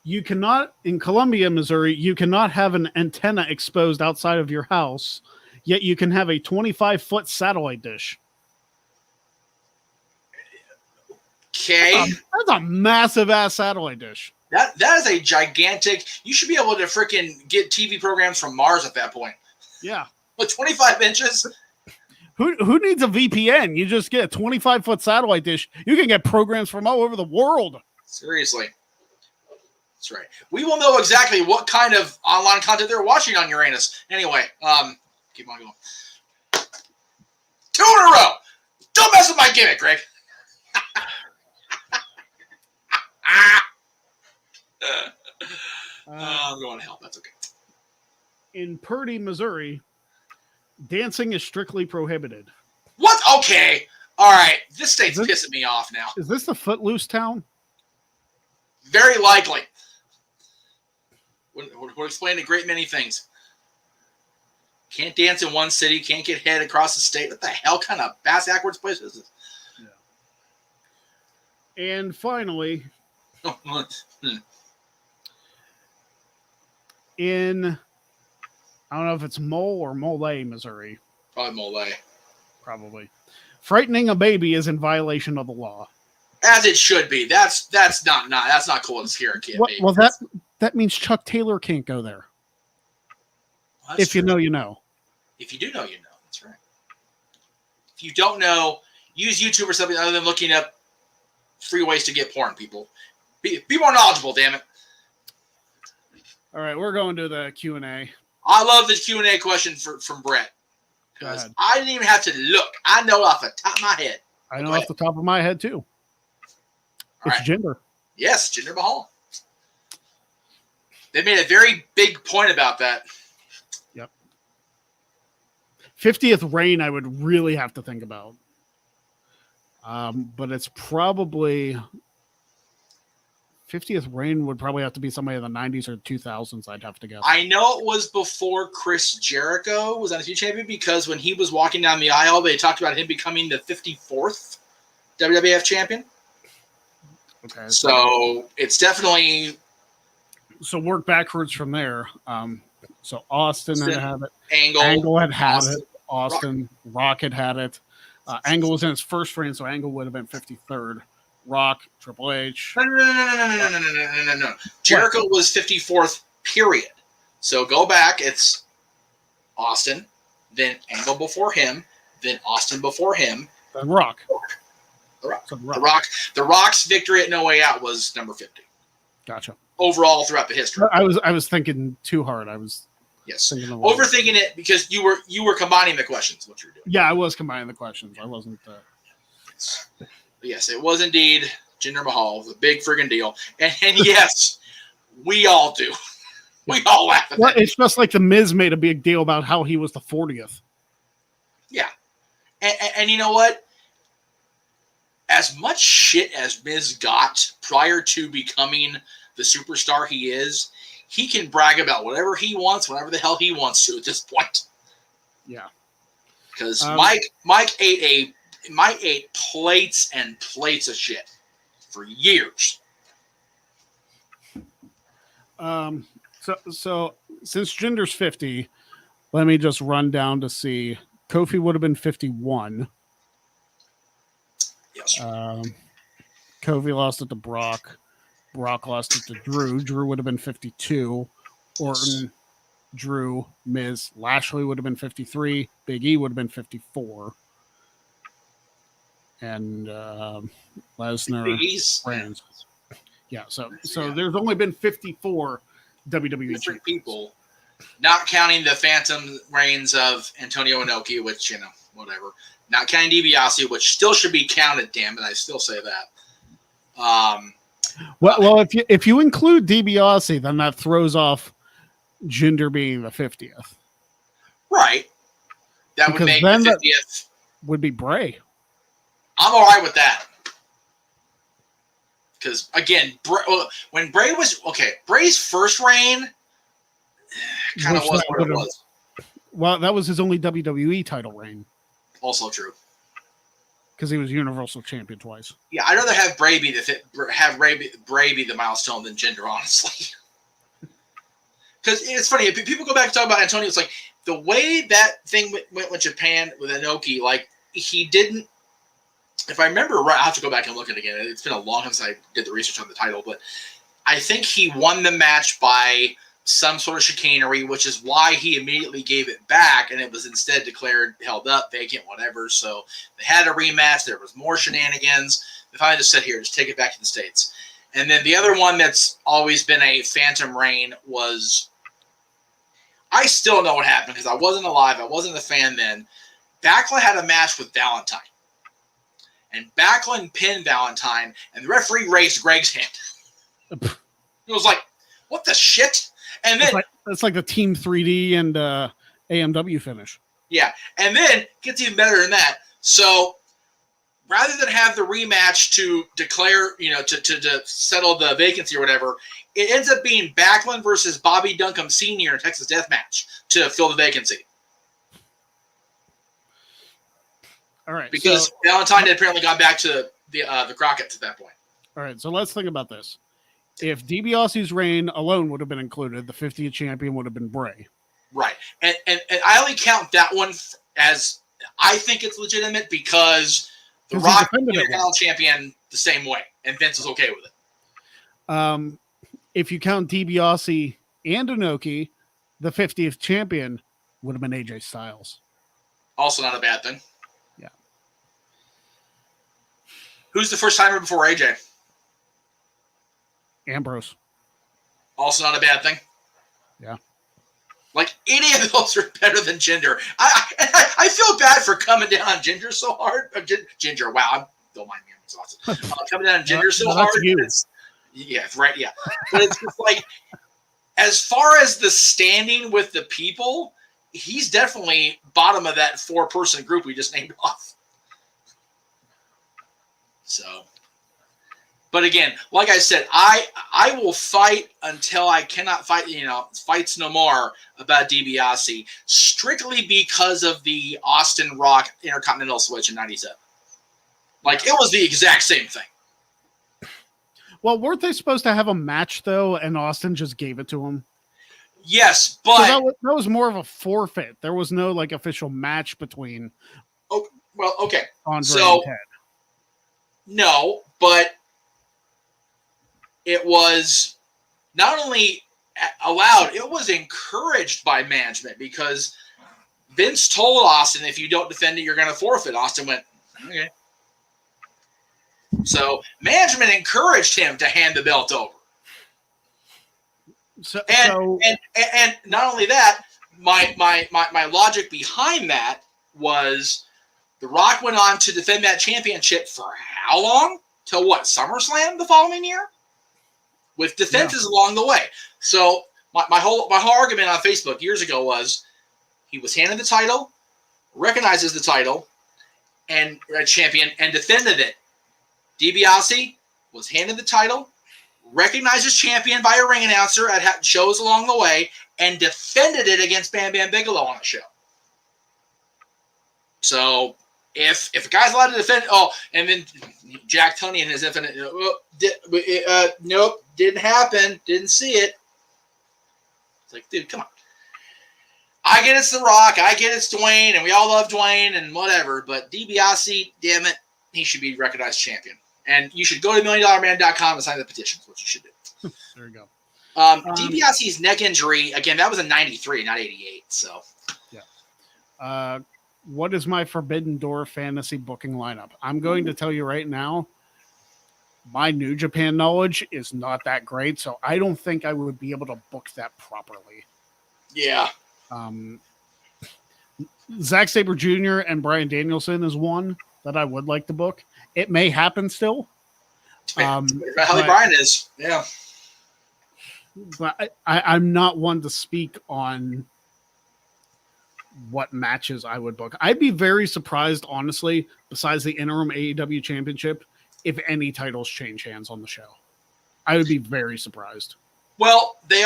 You cannot, in Columbia, Missouri, you cannot have an antenna exposed outside of your house, yet you can have a 25-foot satellite dish. Okay. That's a massive ass satellite dish. That is a gigantic. You should be able to freaking get TV programs from Mars at that point. Yeah. With 25 inches. Who needs a VPN? You just get a 25-foot satellite dish. You can get programs from all over the world. Seriously. That's right. We will know exactly what kind of online content they're watching on Uranus. Anyway, keep on going. 2 in a row. Don't mess with my gimmick, Greg. I'm going to hell. That's okay. In Purdy, Missouri, dancing is strictly prohibited. What? Okay. All right. This state's Is pissing me off now. Is this the Footloose town? Very likely. Would explain a great many things. Can't dance in one city. Can't get head across the state. What the hell kind of bass-ackwards place is this? Yeah. And finally, in, I don't know if it's Mole or Mole, Missouri. Probably Mole. Probably. Frightening a baby is in violation of the law. As it should be. That's not cool to scare a kid. Baby. Well, that means Chuck Taylor can't go there. Well, If true. you know, you know. If you do know, you know. That's right. If you don't know, use YouTube or something other than looking up free ways to get porn, people. Be more knowledgeable, damn it. All right, we're going to the Q&A. I love the Q&A question from Brett. Go Because ahead. I didn't even have to look. I know off the top of my head. I know off the top of my head, too. All It's right. gender. Yes, Jinder Mahal. They made a very big point about that. 50th reign, I would really have to think about. But it's probably 50th reign would probably have to be somebody in the 90s or 2000s, I'd have to guess. I know it was before Chris Jericho was NXT champion because when he was walking down the aisle, they talked about him becoming the 54th WWF champion. Okay. So it's definitely So work backwards from there. So Austin had had it. Angle had Austin. it. Austin. Rock had it. Angle was in his first reign, so Angle would have been 53rd. Rock, Triple H. No. Jericho was 54th, period. So go back. It's Austin, then Angle before him, then Austin before him. Then Rock. The Rock. So The Rock's victory at No Way Out was number 50 Gotcha. overall throughout the history. I was thinking too hard. I was Yes, thinking of overthinking it because you were combining the questions. What you were doing. Yeah, I was combining the questions. I wasn't. Yes, it was indeed Jinder Mahal. It was a big friggin' deal. And yes, we all do. We all laugh at Well, that. it's just like the Miz made a big deal about how he was the 40th. Yeah. And you know what? As much shit as Miz got prior to becoming the superstar he is, he can brag about whatever he wants, whatever the hell he wants to at this point. Yeah. Because Mike ate plates and plates of shit for years. So since Jinder's 50, let me just run down to see. Kofi would have been 51. Yes. Kofi lost it to Brock. Brock lost it to Drew. Drew would have been 52. Orton, Drew, Miz, Lashley would have been 53. Big E would have been 54. And Lesnar, He's Reigns. Yeah, so Yeah. there's only been 54 WWE Different champions. people, not counting the phantom reigns of Antonio Inoki, which, whatever. Not counting DiBiase, which still should be counted, damn it. I still say that. Well, if you include DiBiase, then that throws off Jinder being the 50th. Right. That Because would make then the that- 50th. Would be Bray. I'm all right with that. Because, again, when Bray was... Okay, Bray's first reign kind of Which was that what it would've- was. Well, that was his only WWE title reign Also true. because he was Universal Champion twice. Yeah, I'd rather have Bray be Bray be the milestone than Jinder, honestly. Because it's funny, if people go back and talk about Antonio, it's like the way that thing went with Japan with Inoki, like he didn't. If I remember right, I'll have to go back and look at it again. It's been a long time since I did the research on the title, but I think he won the match by some sort of chicanery, which is why he immediately gave it back, and it was instead declared held up, vacant, whatever. So they had a rematch. There was more shenanigans. They finally just said, here, just take it back to the States. And then the other one that's always been a phantom reign was, I still know what happened because I wasn't alive. I wasn't a fan then. Backlund had a match with Valentine. And Backlund pinned Valentine, and the referee raised Greg's hand. It was like, what the shit? And then It's like the Team 3D and AMW finish. yeah, and then it gets even better than that. So rather than have the rematch to declare, to settle the vacancy or whatever, it ends up being Backlund versus Bobby Duncombe Sr. in Texas Death Match to fill the vacancy. All right. Because Valentine had apparently gone back to the Crockett's at that point. All right, so let's think about this. If DiBiase's reign alone would have been included, the 50th champion would have been Bray. Right. And I only count that one as I think it's legitimate because The 'Cause he Rock defended became it a Intercontinental champion the same way, and Vince was okay with it. If you count DiBiase and Inoki, the 50th champion would have been AJ Styles. Also not a bad thing. Yeah. Who's the first timer before AJ? Ambrose. Also not a bad thing. Yeah. Like, any of those are better than Jinder. I feel bad for coming down on Jinder so hard. Jinder, wow. Don't mind me. I'm exhausted. Coming down on Jinder so that's hard. you. Yeah, right. Yeah. But it's just like, as far as the standing with the people, he's definitely bottom of that 4-person group we just named off. So, but again, like I said, I will fight until I cannot fight, fights no more about DiBiase, strictly because of the Austin Rock Intercontinental switch in 97. Like, it was the exact same thing. Well, weren't they supposed to have a match, though, and Austin just gave it to him? Yes, So but... that was more of a forfeit. There was no, official match between Well, okay. Andre So, and Ted. no, but it was not only allowed, it was encouraged by management because Vince told Austin, if you don't defend it, you're going to forfeit. Austin went, okay. So management encouraged him to hand the belt over. And not only that, my logic behind that was The Rock went on to defend that championship for how long? Till what? SummerSlam the following year? With defenses along the way. So my whole argument on Facebook years ago was he was handed the title, recognizes the title, and champion, and defended it. DiBiase was handed the title, recognized as champion by a ring announcer at shows along the way, and defended it against Bam Bam Bigelow on a show. So if a guy's allowed to defend, and then Jack Tunney and his infinite, nope, didn't happen, didn't see it. It's like, dude, come on. I get it's The Rock, I get it's Dwayne, and we all love Dwayne and whatever, but DiBiase, damn it, he should be recognized champion. And you should go to $1,000,000man.com and sign the petition. That's what you should do. There you go. DiBiase's neck injury, again, that was in 93, not 88. So, yeah. What is my Forbidden Door fantasy booking lineup? I'm going to tell you right now, my New Japan knowledge is not that great, so I don't think I would be able to book that properly. Yeah. Zack Sabre Jr. and Bryan Danielson is one that I would like to book. It may happen still. How Bryan is. Yeah. But I'm not one to speak on what matches I would book. I'd be very surprised, honestly, besides the interim AEW championship, if any titles change hands on the show. I would be very surprised. Well, they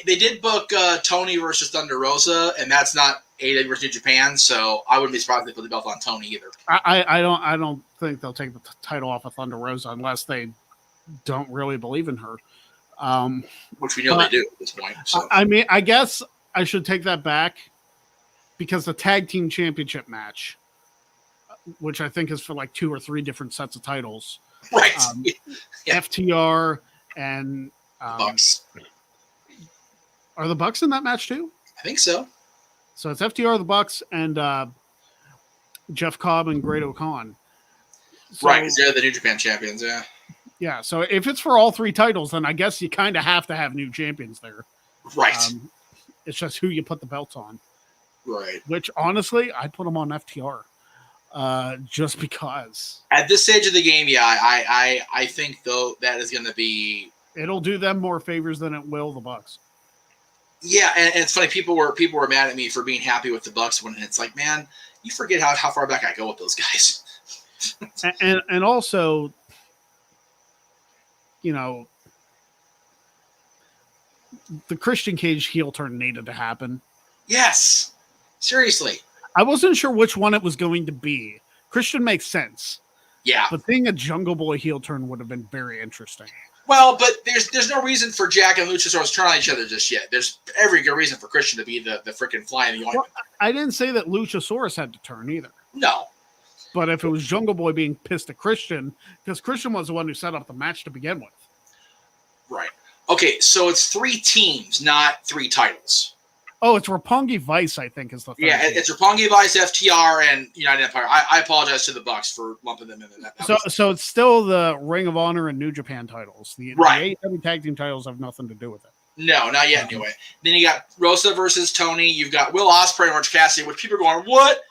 did book Tony versus Thunder Rosa, and that's not AEW versus New Japan, so I wouldn't be surprised if they put the belt on Tony either. I don't think they'll take the title off of Thunder Rosa unless they don't really believe in her. Which we know they do at this point. So. I mean, I guess I should take that back because the tag team championship match, which I think is for like 2 or 3 different sets of titles, right? Yeah. FTR and Bucks. Are the Bucks in that match too? I think so. So it's FTR, the Bucks, and Jeff Cobb and Great O'Khan. So, right, because they're the New Japan champions, yeah. Yeah, so if it's for all 3 titles, then I guess you kind of have to have new champions there. Right. It's just who you put the belts on. Right. Which, honestly, I'd put them on FTR. Just because. At this stage of the game, yeah, I think, though, that is going to be... It'll do them more favors than it will the Bucks. Yeah, and it's funny, people were mad at me for being happy with the Bucks when it's like, man, you forget how far back I go with those guys. and also... You know, the Christian Cage heel turn needed to happen. Yes. Seriously. I wasn't sure which one it was going to be. Christian makes sense. Yeah. But being a Jungle Boy heel turn would have been very interesting. Well, but there's no reason for Jack and Luchasaurus to turn on each other just yet. There's every good reason for Christian to be the freaking fly in the ointment. Well, I didn't say that Luchasaurus had to turn either. No. But if it was Jungle Boy being pissed at Christian, because Christian was the one who set up the match to begin with. Right. Okay, so it's 3 teams, not 3 titles. Oh, it's Roppongi Vice, I think, is the third Yeah, team. it's Roppongi Vice, FTR, and United Empire. I apologize to the Bucks for lumping them in. So it's still the Ring of Honor and New Japan titles. The AEW tag team titles have nothing to do with it. No, not yet anyway. Then you got Rosa versus Tony. You've got Will Ospreay and Orange Cassidy, which people are going, what?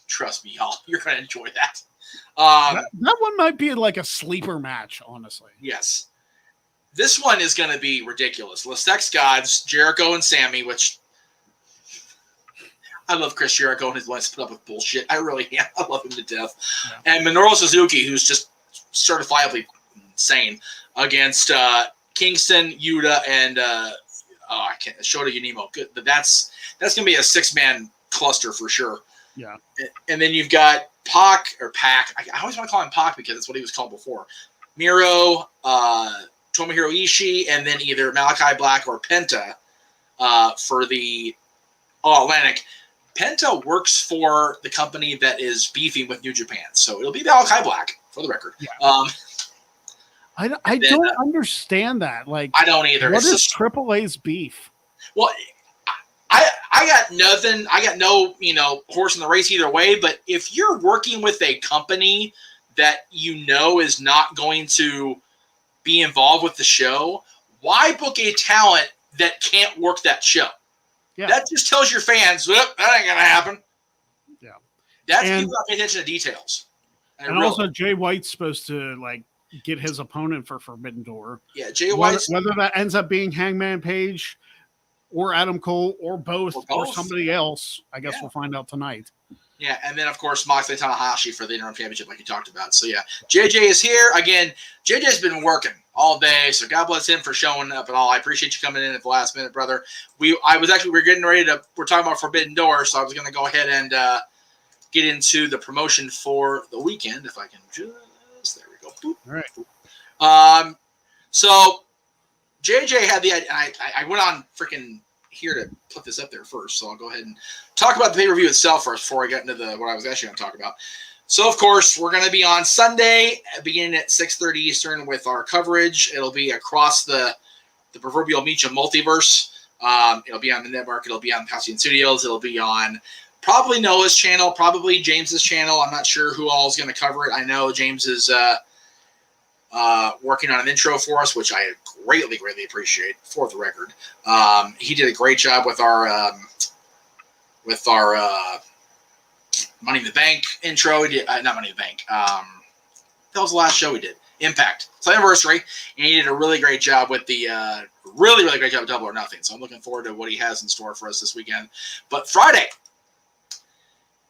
Trust me, y'all. You're going to enjoy that. That one might be like a sleeper match, honestly. Yes. This one is going to be ridiculous. Les Sex Gods, Jericho and Sammy, which I love Chris Jericho and his willingness to put up with bullshit. I really am. I love him to death. Yeah. And Minoru Suzuki, who's just certifiably insane, against Kingston, Yuta, and Shota Umino. Good, but that's going to be a 6-man cluster for sure. Yeah. And then you've got Pac. I always want to call him Pac because that's what he was called before. Miro, Tomohiro Ishii, and then either Malachi Black or Penta for the All-Atlantic. Penta works for the company that is beefing with New Japan, so it'll be Malachi Black, for the record. Yeah. I don't understand that. Like, I don't either. What is Triple A's beef? Well, I got nothing. I got no, horse in the race either way. But if you're working with a company that is not going to be involved with the show, why book a talent that can't work that show? Yeah. That just tells your fans, that ain't gonna happen. Yeah, that's people not paying attention to details. And also, Jay White's supposed to get his opponent for Forbidden Door. Yeah, Jay White. Whether that ends up being Hangman Page or Adam Cole or both or somebody else, I guess we'll find out tonight. Yeah, and then, of course, Moxley Tanahashi for the interim championship like you talked about. So, yeah, JJ is here. Again, JJ's been working all day, so God bless him for showing up and all. I appreciate you coming in at the last minute, brother. We're talking about Forbidden Door, so I was going to go ahead and get into the promotion for the weekend, if I can just, there we go. Boop. All right. So, JJ had the idea, I went on freaking here to put this up there first, so I'll go ahead and talk about the pay-per-view itself first before I get into what I was actually going to talk about. So, of course, we're going to be on Sunday, beginning at 6:30 Eastern with our coverage. It'll be across the proverbial Meacham multiverse. It'll be on the network. It'll be on Halcyon Studios. It'll be on probably Noah's channel, probably James's channel. I'm not sure who all is going to cover it. I know James is working on an intro for us, which I greatly appreciate. For the record, he did a great job with our Money in the Bank intro. He did, not Money in the Bank. That was the last show we did. Impact. It's anniversary, and he did a really great job with the really great job with Double or Nothing. So I'm looking forward to what he has in store for us this weekend. But Friday,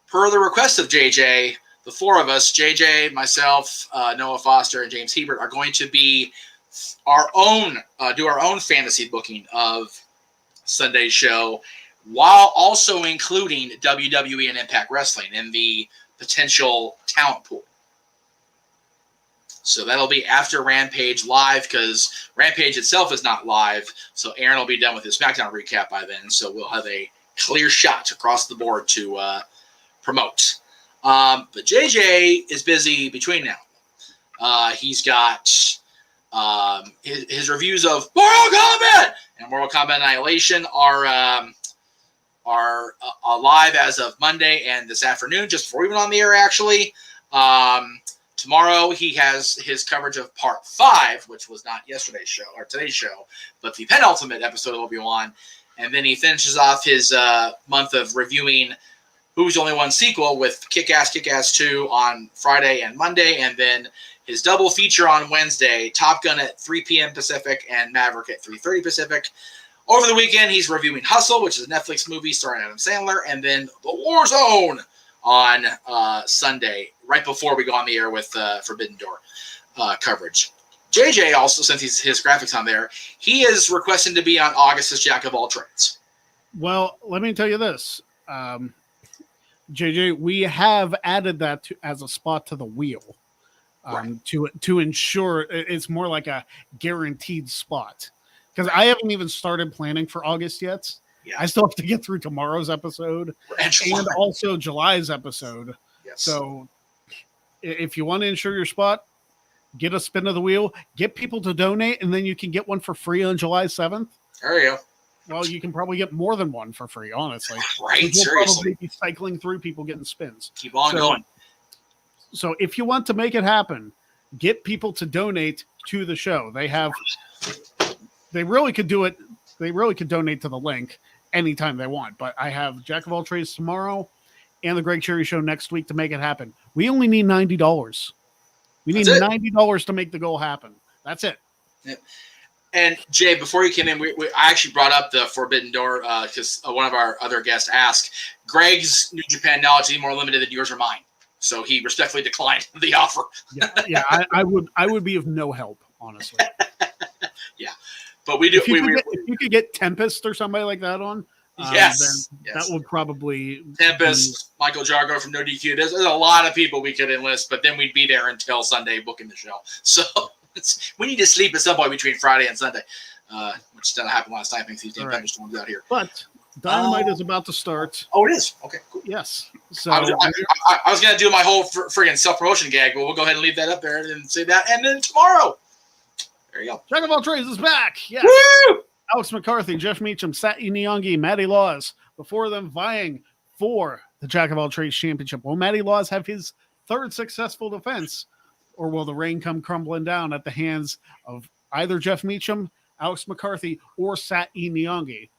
per the request of JJ, the four of us, JJ, myself, Noah Foster, and James Hebert, are going to be do our own fantasy booking of Sunday's show, while also including WWE and Impact Wrestling in the potential talent pool. So that'll be after Rampage live, because Rampage itself is not live. So Aaron will be done with his SmackDown recap by then. So we'll have a clear shot across the board to promote. But JJ is busy between now. He's got his reviews of Mortal Kombat and Mortal Kombat Annihilation are live as of Monday and this afternoon, just before we went on the air, actually. Tomorrow he has his coverage of Part 5, which was not yesterday's show or today's show, but the penultimate episode will be on. And then he finishes off his month of reviewing Who's the Only One sequel with Kick-Ass 2 on Friday and Monday, and then his double feature on Wednesday, Top Gun at 3 p.m. Pacific and Maverick at 3:30 Pacific. Over the weekend, he's reviewing Hustle, which is a Netflix movie starring Adam Sandler, and then The War Zone on Sunday, right before we go on the air with Forbidden Door coverage. JJ also, since his graphics on there, he is requesting to be on August's Jack of All Trades. Well, let me tell you this. JJ, we have added that as a spot to the wheel to ensure it's more like a guaranteed spot. Because I haven't even started planning for August yet. Yeah. I still have to get through tomorrow's episode and also July's episode. Yes. So if you want to ensure your spot, get a spin of the wheel, get people to donate, and then you can get one for free on July 7th. There you go. Well, you can probably get more than one for free, honestly. Right, we'll seriously. Probably be cycling through people getting spins. Keep on going. So if you want to make it happen, get people to donate to the show. They really could do it. They really could donate to the link anytime they want. But I have Jack of All Trades tomorrow and the Greg Cherry Show next week to make it happen. We only need $90. We need $90 to make the goal happen. That's it. Yep. And Jay, before you came in, I actually brought up the Forbidden Door because one of our other guests asked. Greg's New Japan knowledge is more limited than yours or mine, so he respectfully declined the offer. Yeah, I would be of no help, honestly. Yeah, but we do. If you could get Tempest or somebody like that on, yes, that would probably Tempest, Michael Jargo from No DQ. There's a lot of people we could enlist, but then we'd be there until Sunday booking the show. So. We need to sleep at some point between Friday and Sunday, which didn't happen last night. Thanks to these thunderstorms out here. But Dynamite is about to start. Oh, it is? Okay, cool. Yes. So I was going to do my whole friggin' self-promotion gag, but we'll go ahead and leave that up there and say that. And then tomorrow, there you go. Jack of All Trades is back. Yes. Woo! Alex McCarthy, Jeff Meacham, Sati Nyongi, Matty Laws, before them vying for the Jack of All Trades Championship. Will Matty Laws have his third successful defense? Or will the rain come crumbling down at the hands of either Jeff Meacham, Alex McCarthy, or Sati Nyongi?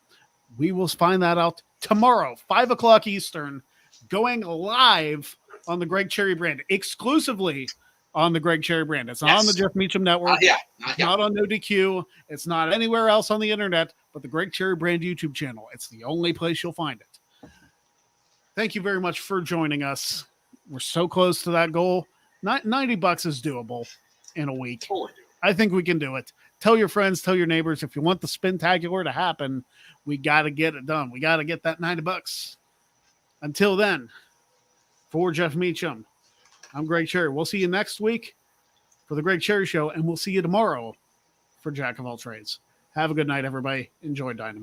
We will find that out tomorrow, 5 o'clock Eastern, going live on the Greg Cherry brand, exclusively on the Greg Cherry brand. It's not on the Jeff Meacham Network. Not on No DQ. It's not anywhere else on the internet, but the Greg Cherry brand YouTube channel. It's the only place you'll find it. Thank you very much for joining us. We're so close to that goal. $90 is doable in a week. Totally do. I think we can do it. Tell your friends, tell your neighbors. If you want the Spintacular to happen, we got to get it done. We got to get that $90. Until then, for Jeff Meacham, I'm Greg Cherry. We'll see you next week for the Greg Cherry Show, and we'll see you tomorrow for Jack of All Trades. Have a good night, everybody. Enjoy Dynamite.